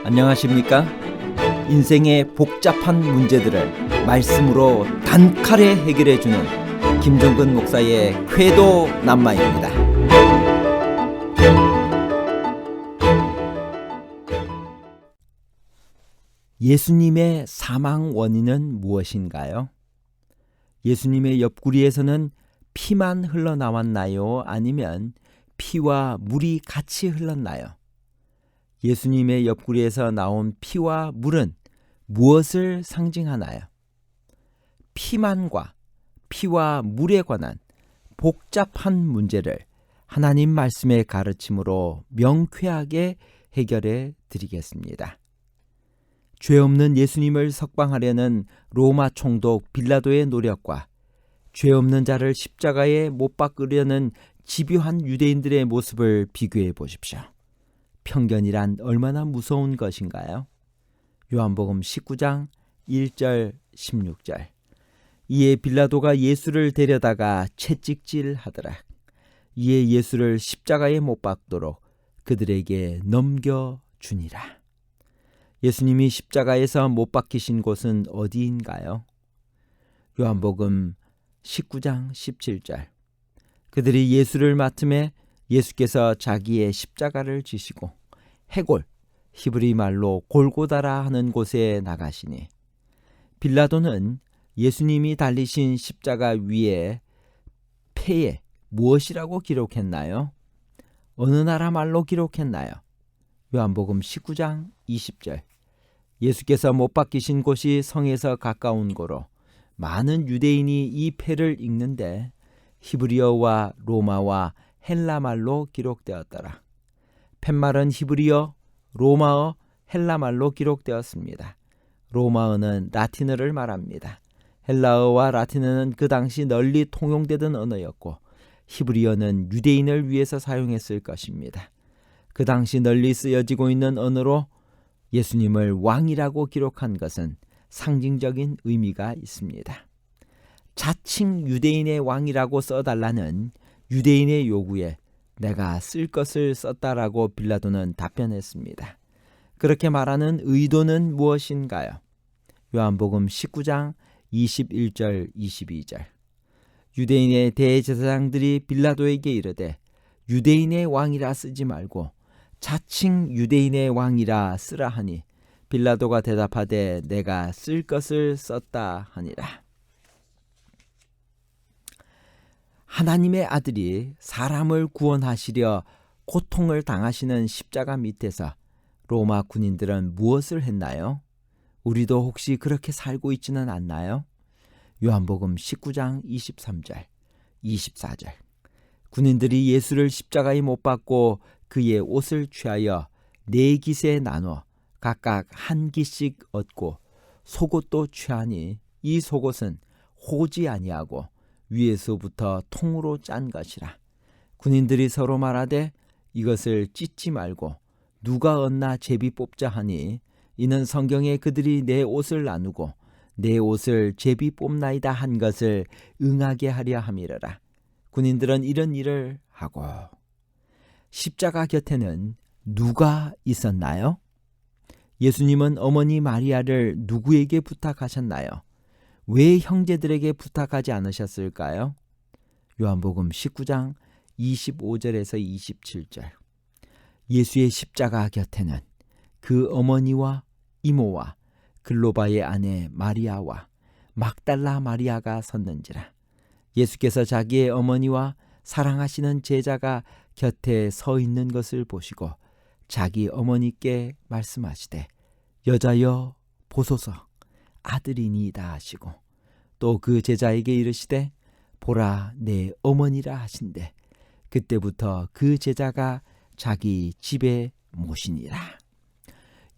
안녕하십니까? 인생의 복잡한 문제들을 말씀으로 단칼에 해결해주는 김종근 목사의 쾌도 남마입니다. 예수님의 사망 원인은 무엇인가요? 예수님의 옆구리에서는 피만 흘러나왔나요? 아니면 피와 물이 같이 흘렀나요? 예수님의 옆구리에서 나온 피와 물은 무엇을 상징하나요? 피만과 피와 물에 관한 복잡한 문제를 하나님 말씀의 가르침으로 명쾌하게 해결해 드리겠습니다. 죄 없는 예수님을 석방하려는 로마 총독 빌라도의 노력과 죄 없는 자를 십자가에 못 박으려는 집요한 유대인들의 모습을 비교해 보십시오. 편견이란 얼마나 무서운 것인가요? 요한복음 19장 1절 16절. 이에 빌라도가 예수를 데려다가 채찍질하더라. 이에 예수를 십자가에 못 박도록 그들에게 넘겨주니라. 예수님이 십자가에서 못 박히신 곳은 어디인가요? 요한복음 19장 17절. 그들이 예수를 맡음에 예수께서 자기의 십자가를 지시고 해골, 히브리 말로 골고다라 하는 곳에 나가시니, 빌라도는 예수님이 달리신 십자가 위에 패에 무엇이라고 기록했나요? 어느 나라 말로 기록했나요? 요한복음 19장 20절. 예수께서 못 박히신 곳이 성에서 가까운 고로 많은 유대인이 이 패를 읽는데 히브리어와 로마와 헬라 말로 기록되었더라. 팻말은 히브리어, 로마어, 헬라 말로 기록되었습니다. 로마어는 라틴어를 말합니다. 헬라어와 라틴어는 그 당시 널리 통용되던 언어였고 히브리어는 유대인을 위해서 사용했을 것입니다. 그 당시 널리 쓰여지고 있는 언어로 예수님을 왕이라고 기록한 것은 상징적인 의미가 있습니다. 자칭 유대인의 왕이라고 써달라는 유대인의 요구에 내가 쓸 것을 썼다라고 빌라도는 답변했습니다. 그렇게 말하는 의도는 무엇인가요? 요한복음 19장 21절 22절. 유대인의 대제사장들이 빌라도에게 이르되 유대인의 왕이라 쓰지 말고 자칭 유대인의 왕이라 쓰라 하니 빌라도가 대답하되 내가 쓸 것을 썼다 하니라. 하나님의 아들이 사람을 구원하시려 고통을 당하시는 십자가 밑에서 로마 군인들은 무엇을 했나요? 우리도 혹시 그렇게 살고 있지는 않나요? 요한복음 19장 23절, 24절. 군인들이 예수를 십자가에 못 박고 그의 옷을 취하여 네 깃에 나눠 각각 한 깃씩 얻고 속옷도 취하니 이 속옷은 호지 아니하고 위에서부터 통으로 짠 것이라. 군인들이 서로 말하되 이것을 찢지 말고 누가 얻나 제비 뽑자 하니 이는 성경에 그들이 내 옷을 나누고 내 옷을 제비 뽑나이다 한 것을 응하게 하려 함이러라. 군인들은 이런 일을 하고, 십자가 곁에는 누가 있었나요? 예수님은 어머니 마리아를 누구에게 부탁하셨나요? 왜 형제들에게 부탁하지 않으셨을까요? 요한복음 19장 25절에서 27절. 예수의 십자가 곁에는 그 어머니와 이모와 글로바의 아내 마리아와 막달라 마리아가 섰는지라. 예수께서 자기의 어머니와 사랑하시는 제자가 곁에 서 있는 것을 보시고 자기 어머니께 말씀하시되 여자여 보소서 아들이니이다 하시고 또 그 제자에게 이르시되 보라 내 어머니라 하신대 그때부터 그 제자가 자기 집에 모시니라.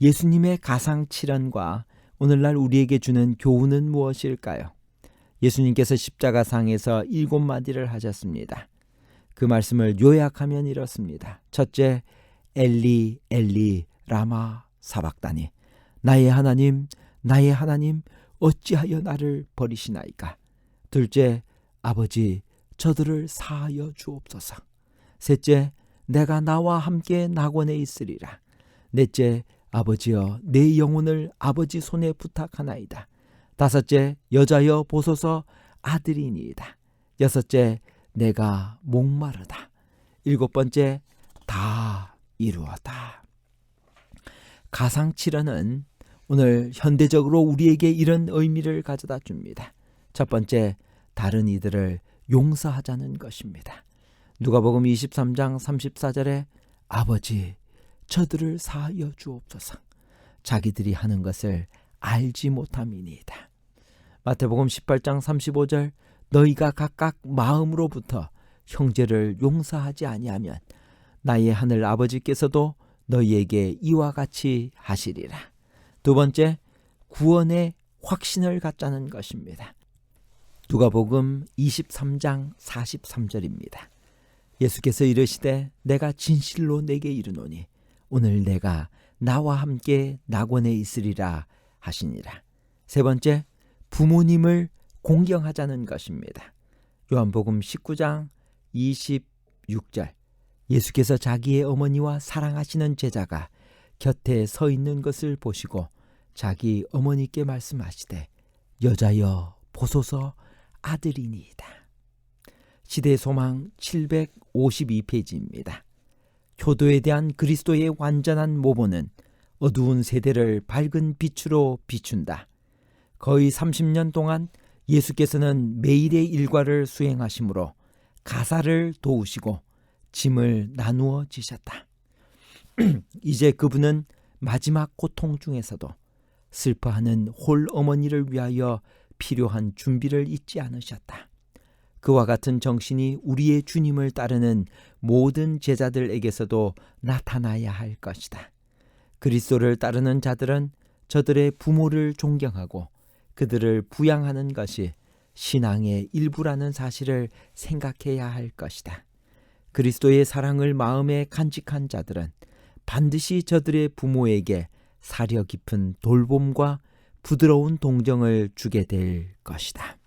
예수님의 가상칠언과 오늘날 우리에게 주는 교훈은 무엇일까요? 예수님께서 십자가상에서 7마디를 하셨습니다. 그 말씀을 요약하면 이렇습니다. 첫째, 엘리 엘리 라마 사박다니, 나의 하나님 어찌하여 나를 버리시나이까. 둘째, 아버지 저들을 사하여 주옵소서. 셋째, 내가 나와 함께 낙원에 있으리라. 넷째, 아버지여 내 영혼을 아버지 손에 부탁하나이다. 다섯째, 여자여 보소서 아들이니이다. 여섯째, 내가 목마르다. 일곱 번째, 다 이루었다. 가상칠언은 오늘 현대적으로 우리에게 이런 의미를 가져다 줍니다. 첫 번째, 다른 이들을 용서하자는 것입니다. 누가복음 23장 34절에 아버지 저들을 사하여 주옵소서. 자기들이 하는 것을 알지 못함이니이다. 마태복음 18장 35절 너희가 각각 마음으로부터 형제를 용서하지 아니하면 나의 하늘 아버지께서도 너희에게 이와 같이 하시리라. 두 번째, 구원의 확신을 갖자는 것입니다. 누가복음 23장 43절입니다. 예수께서 이르시되 내가 진실로 내게 이르노니 오늘 내가 나와 함께 낙원에 있으리라 하시니라. 세 번째, 부모님을 공경하자는 것입니다. 요한복음 19장 26절 예수께서 자기의 어머니와 사랑하시는 제자가 곁에 서 있는 것을 보시고 자기 어머니께 말씀하시되 여자여 보소서 아들이니이다. 시대소망 752페이지입니다. 효도에 대한 그리스도의 완전한 모본은 어두운 세대를 밝은 빛으로 비춘다. 거의 30년 동안 예수께서는 매일의 일과를 수행하시므로 가사를 도우시고 짐을 나누어 지셨다. 이제 그분은 마지막 고통 중에서도 슬퍼하는 홀 어머니를 위하여 필요한 준비를 잊지 않으셨다. 그와 같은 정신이 우리의 주님을 따르는 모든 제자들에게서도 나타나야 할 것이다. 그리스도를 따르는 자들은 저들의 부모를 존경하고 그들을 부양하는 것이 신앙의 일부라는 사실을 생각해야 할 것이다. 그리스도의 사랑을 마음에 간직한 자들은 반드시 저들의 부모에게 사려 깊은 돌봄과 부드러운 동정을 주게 될 것이다.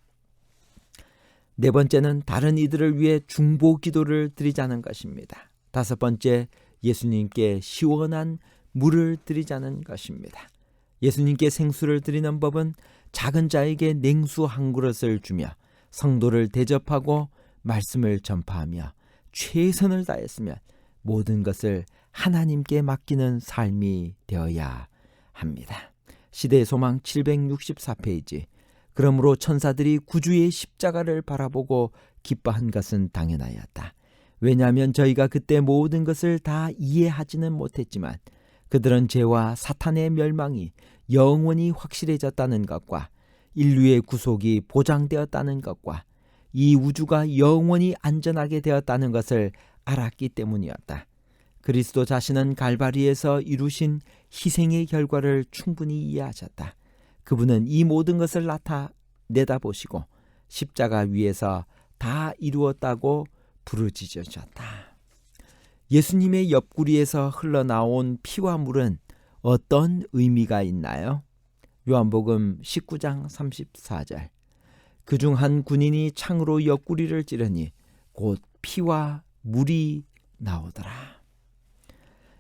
네 번째는 다른 이들을 위해 중보 기도를 드리자는 것입니다. 다섯 번째, 예수님께 시원한 물을 드리자는 것입니다. 예수님께 생수를 드리는 법은 작은 자에게 냉수 한 그릇을 주며 성도를 대접하고 말씀을 전파하며 최선을 다했으면 모든 것을 하나님께 맡기는 삶이 되어야 합니다. 시대의 소망 764페이지 그러므로 천사들이 구주의 십자가를 바라보고 기뻐한 것은 당연하였다. 왜냐하면 저희가 그때 모든 것을 다 이해하지는 못했지만 그들은 죄와 사탄의 멸망이 영원히 확실해졌다는 것과 인류의 구속이 보장되었다는 것과 이 우주가 영원히 안전하게 되었다는 것을 알았기 때문이었다. 그리스도 자신은 갈바리에서 이루신 희생의 결과를 충분히 이해하셨다. 그분은 이 모든 것을 내다보시고 십자가 위에서 다 이루었다고 부르짖으셨다. 예수님의 옆구리에서 흘러나온 피와 물은 어떤 의미가 있나요? 요한복음 19장 34절 그중 한 군인이 창으로 옆구리를 찌르니 곧 피와 물이 나오더라.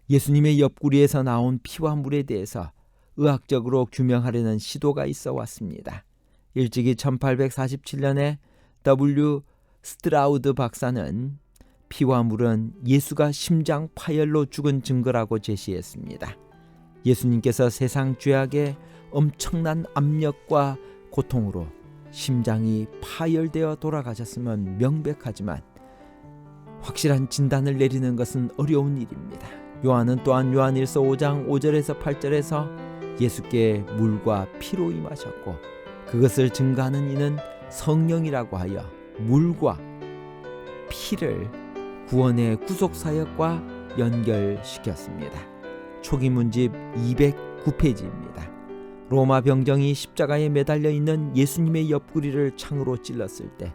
예수님의 옆구리에서 나온 피와 물에 대해서 의학적으로 규명하려는 시도가 있어 왔습니다. 일찍이 1847년에 W. 스트라우드 박사는 피와 물은 예수가 심장 파열로 죽은 증거라고 제시했습니다. 예수님께서 세상 죄악의 엄청난 압력과 고통으로 심장이 파열되어 돌아가셨으면 명백하지만 확실한 진단을 내리는 것은 어려운 일입니다. 요한은 또한 요한일서 5장 5절에서 8절에서 예수께 물과 피로 임하셨고 그것을 증거하는 이는 성령이라고 하여 물과 피를 구원의 구속사역과 연결시켰습니다. 초기 문집 209페이지입니다. 로마 병정이 십자가에 매달려 있는 예수님의 옆구리를 창으로 찔렀을 때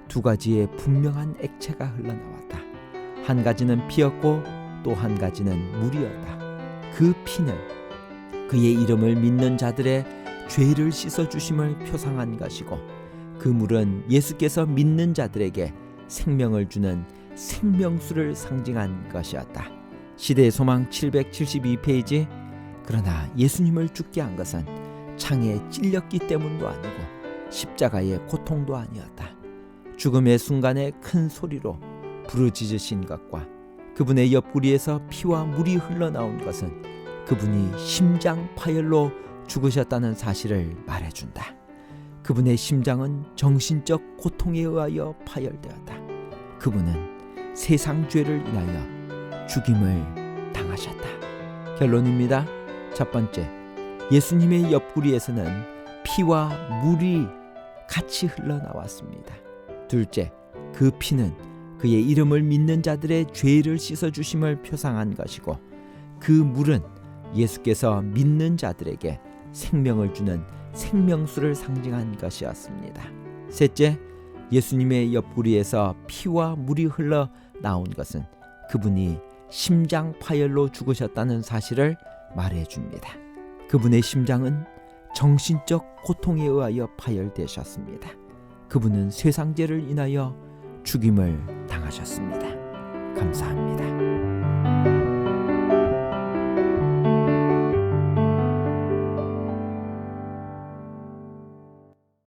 두 가지의 분명한 액체가 흘러나왔다. 한 가지는 피였고 또 한 가지는 물이었다. 그 피는 그의 이름을 믿는 자들의 죄를 씻어주심을 표상한 것이고 그 물은 예수께서 믿는 자들에게 생명을 주는 생명수를 상징한 것이었다. 시대의 소망 772페이지 그러나 예수님을 죽게 한 것은 창에 찔렸기 때문도 아니고 십자가의 고통도 아니었다. 죽음의 순간에 큰 소리로 부르짖으신 것과 그분의 옆구리에서 피와 물이 흘러나온 것은 그분이 심장 파열로 죽으셨다는 사실을 말해준다. 그분의 심장은 정신적 고통에 의하여 파열되었다. 그분은 세상 죄를 인하여 죽임을 당하셨다. 결론입니다. 첫 번째, 예수님의 옆구리에서는 피와 물이 같이 흘러나왔습니다. 둘째, 그 피는 그의 이름을 믿는 자들의 죄를 씻어주심을 표상한 것이고 그 물은 예수께서 믿는 자들에게 생명을 주는 생명수를 상징한 것이었습니다. 셋째, 예수님의 옆구리에서 피와 물이 흘러나온 것은 그분이 심장 파열로 죽으셨다는 사실을 말해줍니다. 그분의 심장은 정신적 고통에 의하여 파열되셨습니다. 그분은 세상죄를 인하여 죽임을 당하셨습니다. 감사합니다.